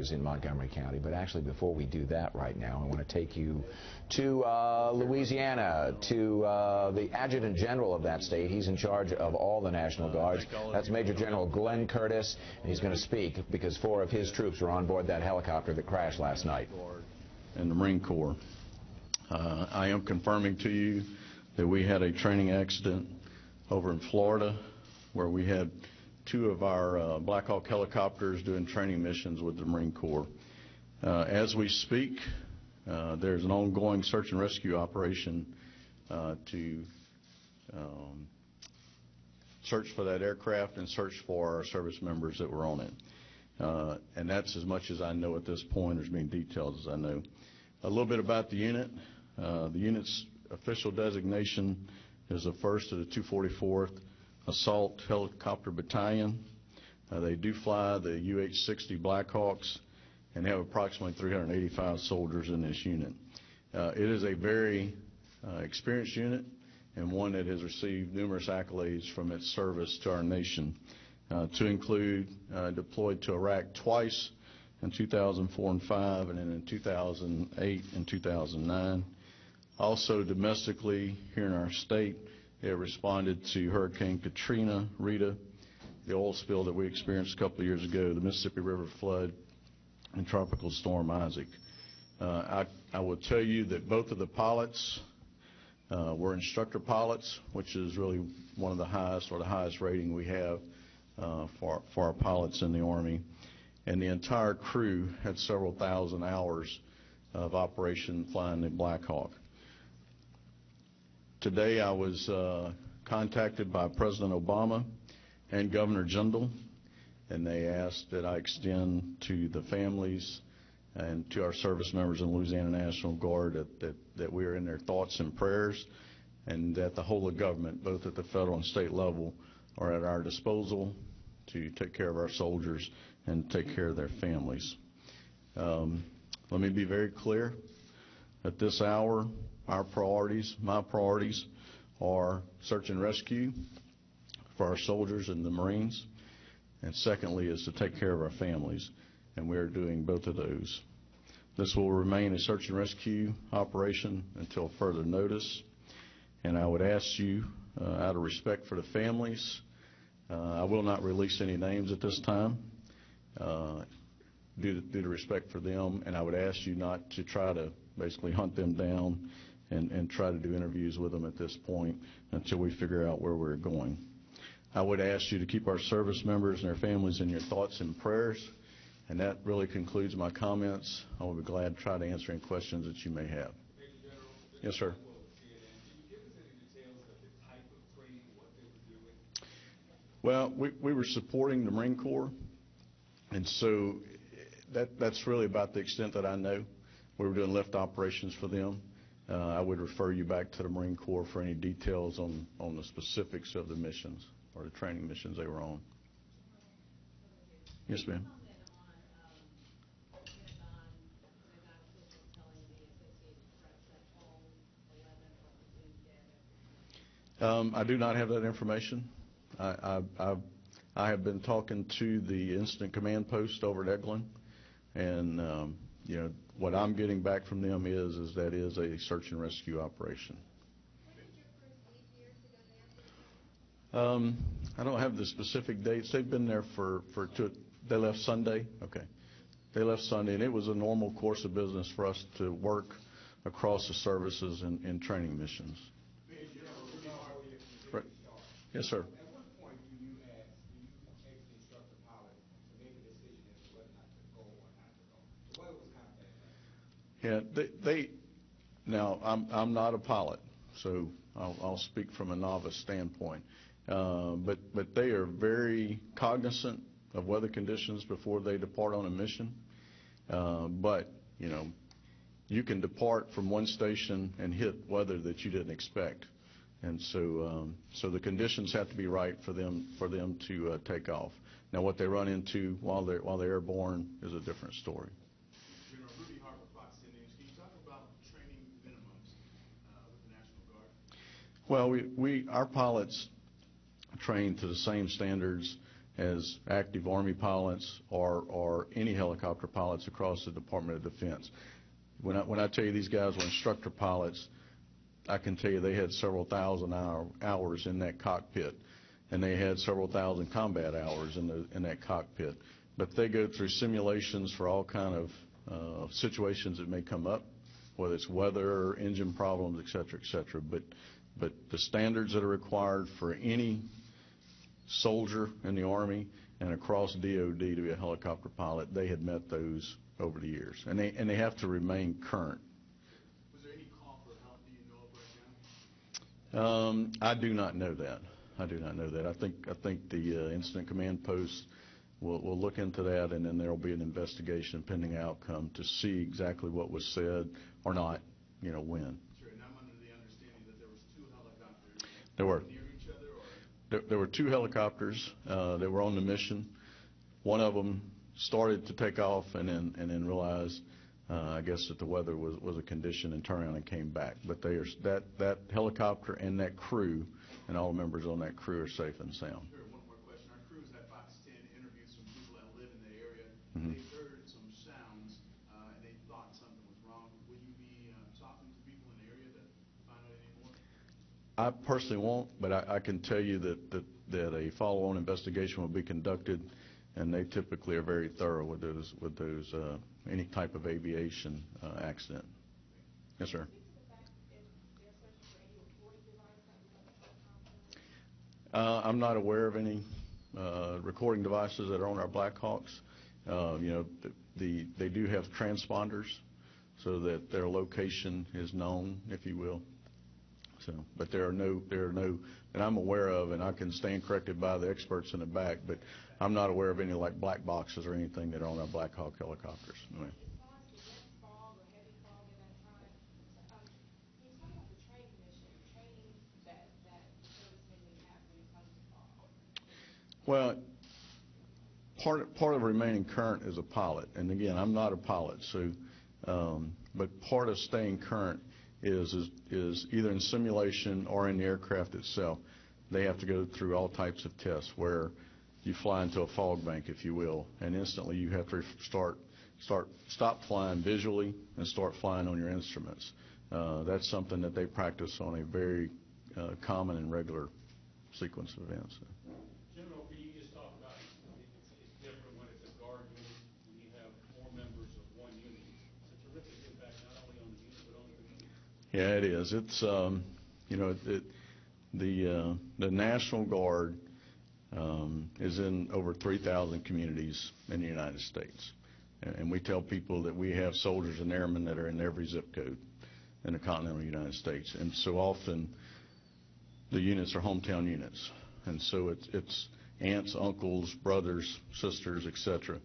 years in Montgomery County. But actually, before we do that right now, I want to take you to Louisiana, to the Adjutant General of that state. He's in charge of all the National Guards. That's Major General Glenn Curtis, and he's going to speak because 4 of his troops were on board that helicopter that crashed last night. And the Marine Corps. I am confirming to you that we had a training accident over in Florida where we had 2 of our Black Hawk helicopters doing training missions with the Marine Corps. As we speak, there's an ongoing search and rescue operation to search for that aircraft and search for our service members that were on it. And that's as much as I know at this point, as many details as I know. A little bit about the unit. The unit's official designation is the 1st of the 244th Assault Helicopter Battalion. They do fly the UH-60 Blackhawks and have approximately 385 soldiers in this unit. It is a very experienced unit and one that has received numerous accolades from its service to our nation, to include deployed to Iraq twice in 2004 and 5, and then in 2008 and 2009. Also domestically here in our state, it responded to Hurricane Katrina, Rita, the oil spill that we experienced a couple of years ago, the Mississippi River flood, and Tropical Storm Isaac. I will tell you that both of the pilots were instructor pilots, which is really one of the highest, or the highest rating we have for our pilots in the Army. And the entire crew had several thousand hours of operation flying the Black Hawk. Today I was contacted by President Obama and Governor Jindal, and they asked that I extend to the families and to our service members in the Louisiana National Guard that we are in their thoughts and prayers, and that the whole of government, both at the federal and state level, are at our disposal to take care of our soldiers and take care of their families. Let me be very clear. At this hour, our priorities, my priorities, are search and rescue for our soldiers and the Marines, and secondly is to take care of our families, and we are doing both of those. This will remain a search and rescue operation until further notice, and I would ask you, out of respect for the families, I will not release any names at this time, due to respect for them, and I would ask you not to try to basically hunt them down and try to do interviews with them at this point until we figure out where we're going. I would ask you to keep our service members and their families in your thoughts and prayers, and that really concludes my comments. I will be glad to try to answer any questions that you may have. Yes, sir. Well, we were supporting the Marine Corps, and so that's really about the extent that I know. We were doing lift operations for them. I would refer you back to the Marine Corps for any details on the specifics of the missions or the training missions they were on. Yes, ma'am. I do not have that information. I have been talking to the incident command post over at Eglin, and you know, what I'm getting back from them is that is a search and rescue operation. I don't have the specific dates. They've been there they left Sunday. Okay, they left Sunday, and it was a normal course of business for us to work across the services in training missions. Right. Yes, sir. Yeah, now I'm not a pilot, so I'll speak from a novice standpoint. But they are very cognizant of weather conditions before they depart on a mission. But you know, you can depart from one station and hit weather that you didn't expect, and so the conditions have to be right for them to take off. Now, what they run into while they're airborne is a different story. Well, our pilots train to the same standards as active Army pilots or any helicopter pilots across the Department of Defense. When I tell you these guys were instructor pilots, I can tell you they had several thousand hours in that cockpit, and they had several thousand combat hours in that cockpit. But they go through simulations for all kind of situations that may come up, whether it's weather, engine problems, et cetera, but the standards that are required for any soldier in the Army and across DOD to be a helicopter pilot, they had met those over the years, and they have to remain current. Was there any call for help? Do you know of right now? I do not know that. I think the incident command post will look into that, and then there will be an investigation pending outcome to see exactly what was said or not, when. Sure, and I'm under the understanding that there was 2 helicopters. There were. Near each other, or? There were 2 helicopters that were on the mission. One of them started to take off and then realized, I guess, that the weather was a condition and turned around and came back. But that helicopter and that crew and all the members on that crew are safe and sound. Sure, one more question. Our crews at Fox 10 interviewed some people that live in the area. Mm-hmm. They heard some sounds, and they thought something was wrong. Will you be talking to people in the area to find out any more? I personally won't, but I can tell you that a follow-on investigation will be conducted, and they typically are very thorough with those any type of aviation accident. Yes, sir. I'm not aware of any recording devices that are on our Blackhawks. They do have transponders so that their location is known, if you will. So, but there are no that I'm aware of, and I can stand corrected by the experts in the back, but I'm not aware of any like black boxes or anything that are on our Black Hawk helicopters. Anyway. Well, part of remaining current as a pilot, and again, I'm not a pilot, so but part of staying current is either in simulation or in the aircraft itself. They have to go through all types of tests where you fly into a fog bank, if you will, and instantly you have to stop flying visually and start flying on your instruments. That's something that they practice on a very common and regular sequence of events. General, can you just talk about it's different when it's a guard unit, when you have more members of one unit. It's a terrific impact not only on the unit but on the community. Yeah, it is. It's the National Guard is in over 3,000 communities in the United States, and we tell people that we have soldiers and airmen that are in every zip code in the continental United States, and so often the units are hometown units, and so it's aunts, uncles, brothers, sisters, etc.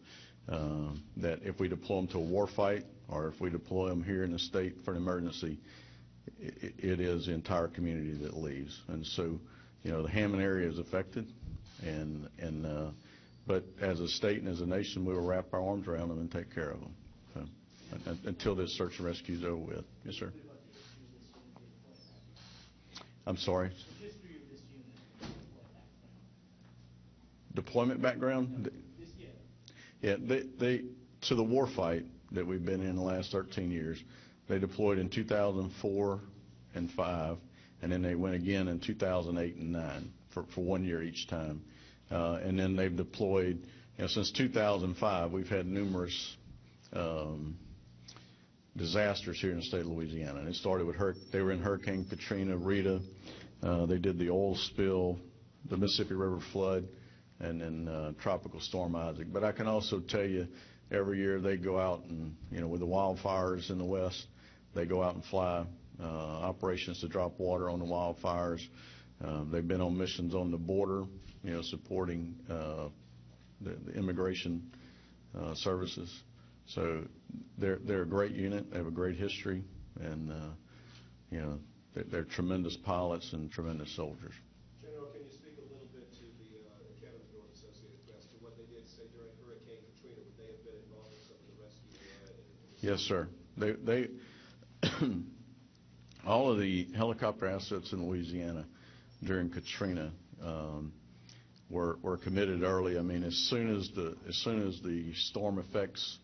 That if we deploy them to a war fight or if we deploy them here in the state for an emergency, it is the entire community that leaves. And so, the Hammond area is affected, but as a state and as a nation, we will wrap our arms around them and take care of them until this search and rescue is over with. Yes, sir. I'm sorry. Deployment background? Yeah, they to the war fight that we've been in the last 13 years. They deployed in 2004 and 5, and then they went again in 2008 and 9 for 1 year each time. And then they've deployed, since 2005, we've had numerous disasters here in the state of Louisiana. And it started with they were in Hurricane Katrina, Rita. They did the oil spill, the Mississippi River flood, and then Tropical Storm Isaac. But I can also tell you, every year they go out and, with the wildfires in the west, they go out and fly operations to drop water on the wildfires. They've been on missions on the border, supporting the immigration services. So they're a great unit. They have a great history, and they're tremendous pilots and tremendous soldiers. General, can you speak a little bit to the Academy of North Associated Press, to what they did say during Hurricane Katrina? Would they have been involved in some of the rescue? Yes, sir. They all of the helicopter assets in Louisiana during Katrina were committed early. I mean, as soon as the storm effects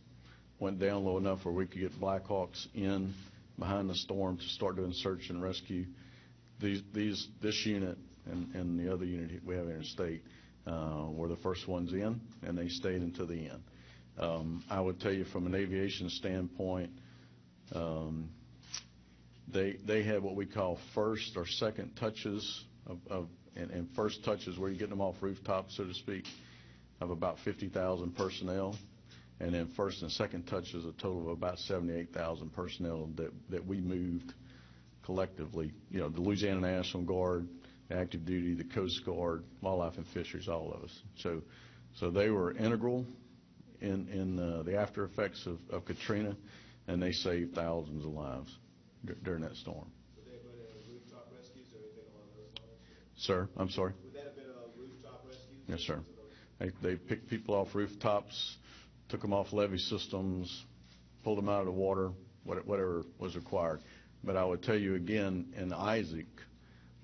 went down low enough where we could get Blackhawks in behind the storm to start doing search and rescue, this unit and the other unit we have in the state were the first ones in, and they stayed until the end. I would tell you from an aviation standpoint, they had what we call first or second touches and first touches where you get them off rooftops, so to speak, of about 50,000 personnel. And then first and second touches, a total of about 78,000 personnel that we moved collectively. You know, the Louisiana National Guard, the active duty, the Coast Guard, Wildlife and Fisheries, all of us. So they were integral in the after effects of Katrina, and they saved thousands of lives during that storm. Would they have been rooftop rescues or anything along those lines? Sir, I'm sorry? Would that have been rooftop rescues? Yes, sir. They picked people off rooftops, took them off levee systems, pulled them out of the water, whatever was required. But I would tell you again, in Isaac,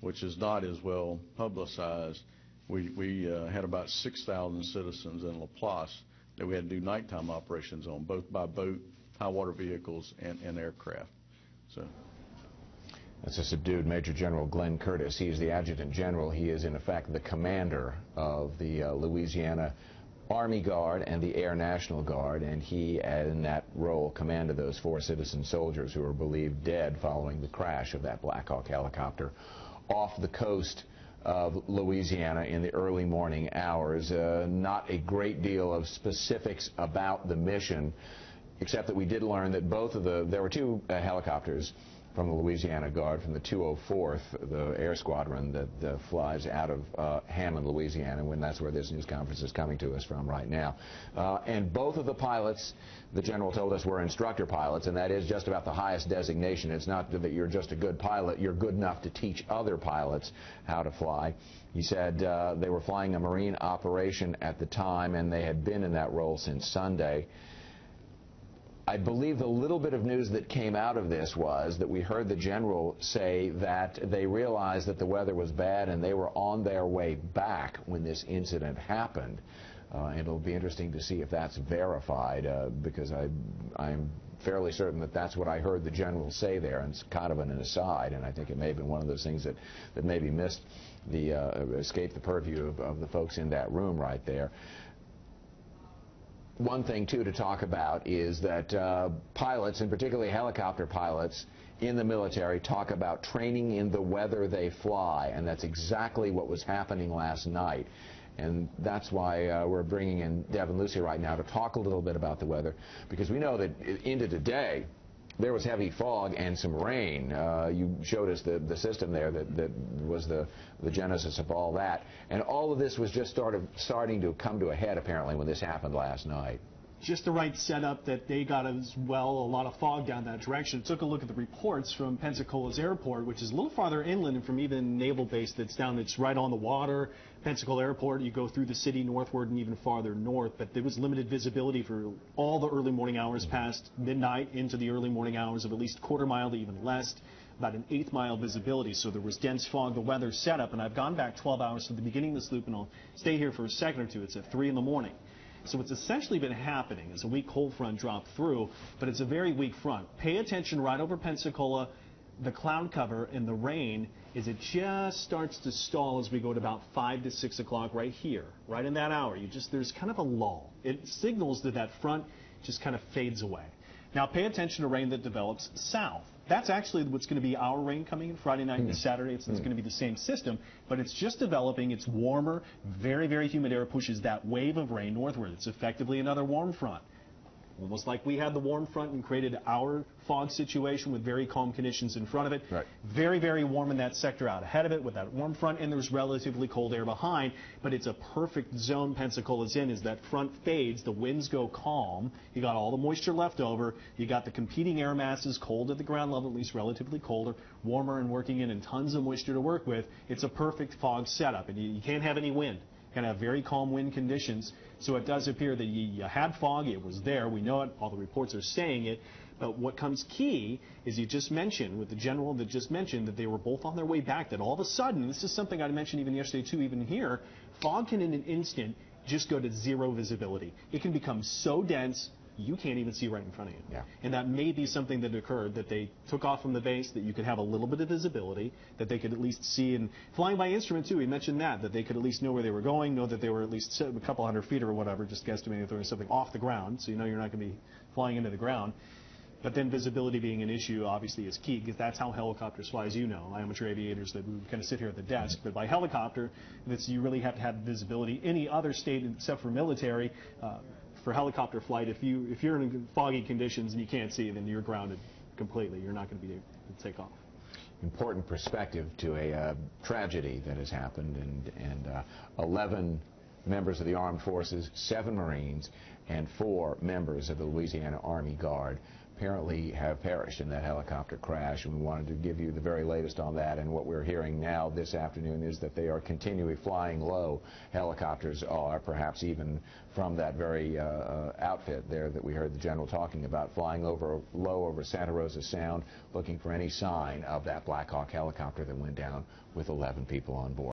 which is not as well publicized, we had about 6,000 citizens in Laplace that we had to do nighttime operations on, both by boat, high water vehicles, and aircraft. So. That's a subdued Major General Glenn Curtis. He is the Adjutant General. He is, in effect, the commander of the Louisiana Army Guard and the Air National Guard, and he, in that role, commanded those 4 citizen soldiers who were believed dead following the crash of that Black Hawk helicopter off the coast of Louisiana in the early morning hours. Not a great deal of specifics about the mission, except that we did learn that there were 2 helicopters from the Louisiana Guard, from the 204th, the air squadron that flies out of Hammond, Louisiana, when that's where this news conference is coming to us from right now. And both of the pilots, the general told us, were instructor pilots, and that is just about the highest designation. It's not that you're just a good pilot, you're good enough to teach other pilots how to fly. He said they were flying a Marine operation at the time, and they had been in that role since Sunday. I believe the little bit of news that came out of this was that we heard the general say that they realized that the weather was bad and they were on their way back when this incident happened. And it'll be interesting to see if that's verified, because I'm fairly certain that that's what I heard the general say there, and it's kind of an aside, and I think it may have been one of those things that maybe missed escaped the purview of the folks in that room right there. One thing, too, to talk about is that pilots, and particularly helicopter pilots in the military, talk about training in the weather they fly, and that's exactly what was happening last night. And that's why we're bringing in Devin Lucy right now to talk a little bit about the weather, because we know that into today there was heavy fog and some rain. You showed us the system there that was the genesis of all that. And all of this was just starting to come to a head, apparently, when this happened last night. Just the right setup that they got as well, a lot of fog down that direction. Took a look at the reports from Pensacola's airport, which is a little farther inland and from even naval base that's right on the water. Pensacola Airport, you go through the city northward and even farther north, but there was limited visibility for all the early morning hours past midnight into the early morning hours of at least quarter mile to even less, about an 1/8 mile visibility. So there was dense fog, the weather set up, and I've gone back 12 hours to the beginning of this loop, and I'll stay here for a second or two. It's at 3 in the morning. So what's essentially been happening is a weak cold front dropped through, but it's a very weak front. Pay attention right over Pensacola, the cloud cover and the rain, is it just starts to stall as we go to about 5 to 6 o'clock right here, right in that hour. There's kind of a lull. It signals that front just kind of fades away. Now pay attention to rain that develops south. That's actually what's going to be our rain coming in Friday night and Saturday. It's going to be the same system, but it's just developing. It's warmer. Very, very humid air pushes that wave of rain northward. It's effectively another warm front. Almost like we had the warm front and created our fog situation with very calm conditions in front of it. Right. Very, very warm in that sector out ahead of it with that warm front, and there's relatively cold air behind, but it's a perfect zone Pensacola's in. As that front fades, the winds go calm, you got all the moisture left over, you got the competing air masses cold at the ground level, at least relatively colder, warmer and working in, and tons of moisture to work with. It's a perfect fog setup, and you can't have any wind. going to have very calm wind conditions. So it does appear that you had fog. It was there. We know it. All the reports are saying it. But what comes key is you just mentioned, with the general that just mentioned, that they were both on their way back, that all of a sudden, this is something I mentioned even yesterday too, even here, fog can in an instant just go to zero visibility. It can become so dense you can't even see right in front of you. Yeah. And that may be something that occurred, that they took off from the base, that you could have a little bit of visibility, that they could at least see, and flying by instrument too, we mentioned that they could at least know where they were going, know that they were at least a couple hundred feet or whatever, just guesstimating if there was something off the ground, so you know you're not going to be flying into the ground. But then visibility being an issue obviously is key, because that's how helicopters fly, as you know, amateur aviators that we kind of sit here at the desk. But by helicopter, you really have to have visibility. Any other state except for military, for helicopter flight, if you're in foggy conditions and you can't see, then you're grounded completely. You're not going to be able to take off. Important perspective to a tragedy that has happened, and 11 members of the armed forces, 7 Marines, and 4 members of the Louisiana Army Guard apparently have perished in that helicopter crash, and we wanted to give you the very latest on that. And what we're hearing now this afternoon is that they are continually flying low. Helicopters are, perhaps even from that very outfit there that we heard the general talking about, flying low over Santa Rosa Sound, looking for any sign of that Black Hawk helicopter that went down with 11 people on board.